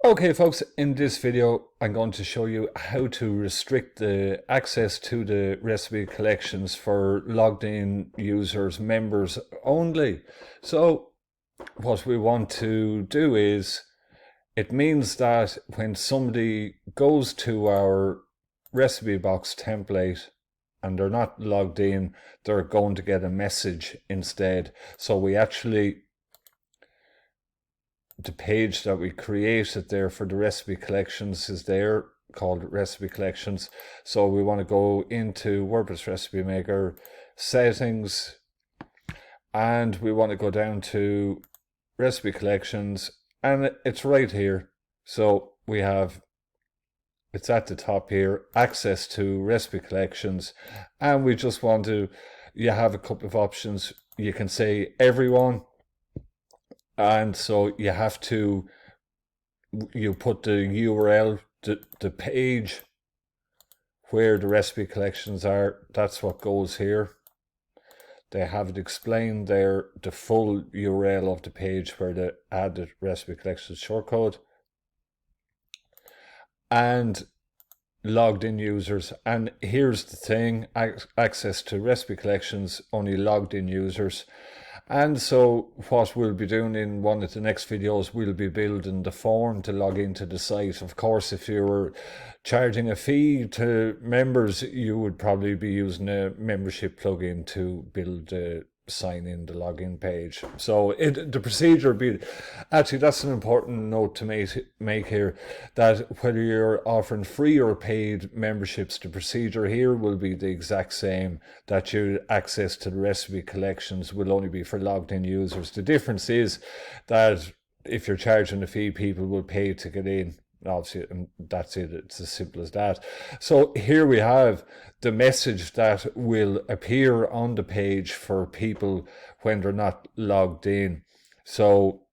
Okay folks, in this video I'm going to show you how to restrict the access to the recipe collections for logged in users, members only. So what we want to do is, it means that when somebody goes to our recipe box template and they're not logged in, they're going to get a message instead. So we actually, the page that we created there for the recipe collections is there, called recipe collections. So we want to go into WordPress recipe maker settings, and we want to go down to recipe collections, and it's right here. So we have, it's at the top here, access to recipe collections, and we just want to, you have a couple of options. You can say everyone, and so you have to, you put the URL, the page where the recipe collections are, that's what goes here. They have it explained there, the full URL of the page where they add the recipe collections shortcode. And logged in users, and here's the thing, access to recipe collections, only logged in users. And so what we'll be doing in one of the next videos, we'll be building the form to log into the site. Of course, if you were charging a fee to members, you would probably be using a membership plugin to build the sign in, the login page. So the procedure be, actually that's an important note to make here, that whether you're offering free or paid memberships, the procedure here will be the exact same, that your access to the recipe collections will only be for logged in users. The difference is that if you're charging a fee, people will pay to get in, obviously, and that's it. It's as simple as that. So here we have the message that will appear on the page for people when they're not logged in. So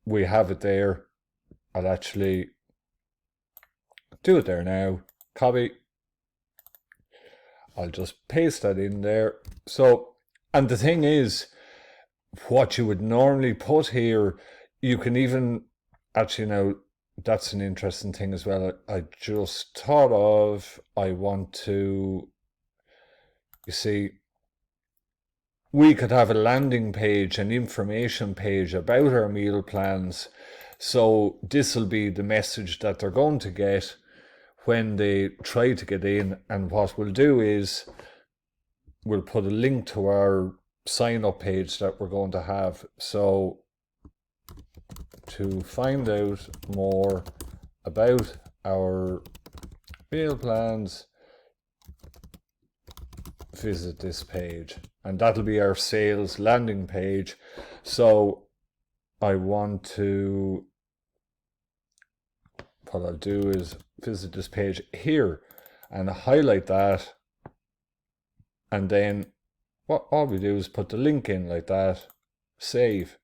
we have it there. I'll actually do it there now. Copy. I'll just paste that in there. So, and the thing is, what you would normally put here, you can even, actually now, that's an interesting thing as well. I just thought of, I want to, you see, we could have a landing page, an information page about our meal plans. So this will be the message that they're going to get when they try to get in. And what we'll do is we'll put a link to our sign up page that we're going to have. So to find out more about our meal plans, visit this page, and that'll be our sales landing page. So I want to, what I'll do is visit this page here and highlight that, and then what all we do is put the link in like that, save,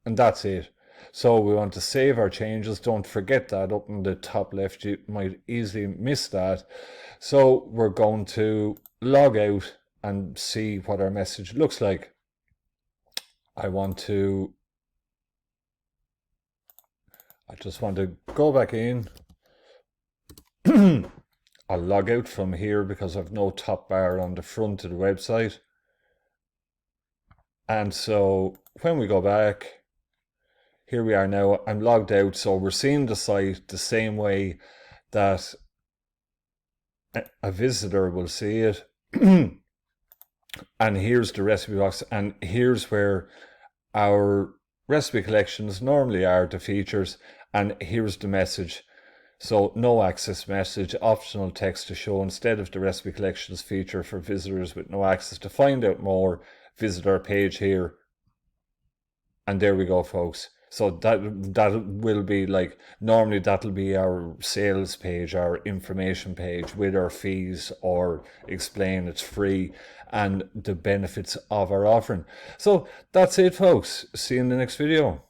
and that's it. So we want to save our changes. Don't forget that up in the top left, you might easily miss that. So we're going to log out and see what our message looks like. I just want to go back in. I'll log out from here because I've no top bar on the front of the website. And so when we go back, here we are now, I'm logged out, so we're seeing the site the same way that a visitor will see it. And here's the recipe box, and here's where our recipe collections normally are, the features, and here's the message. So no access message, optional text to show instead of the recipe collections feature for visitors with no access. To find out more, visit our page here. And there we go, folks. So that will be like, normally that'll be our sales page, our information page with our fees, or explain it's free and the benefits of our offering. So that's it, folks. See you in the next video.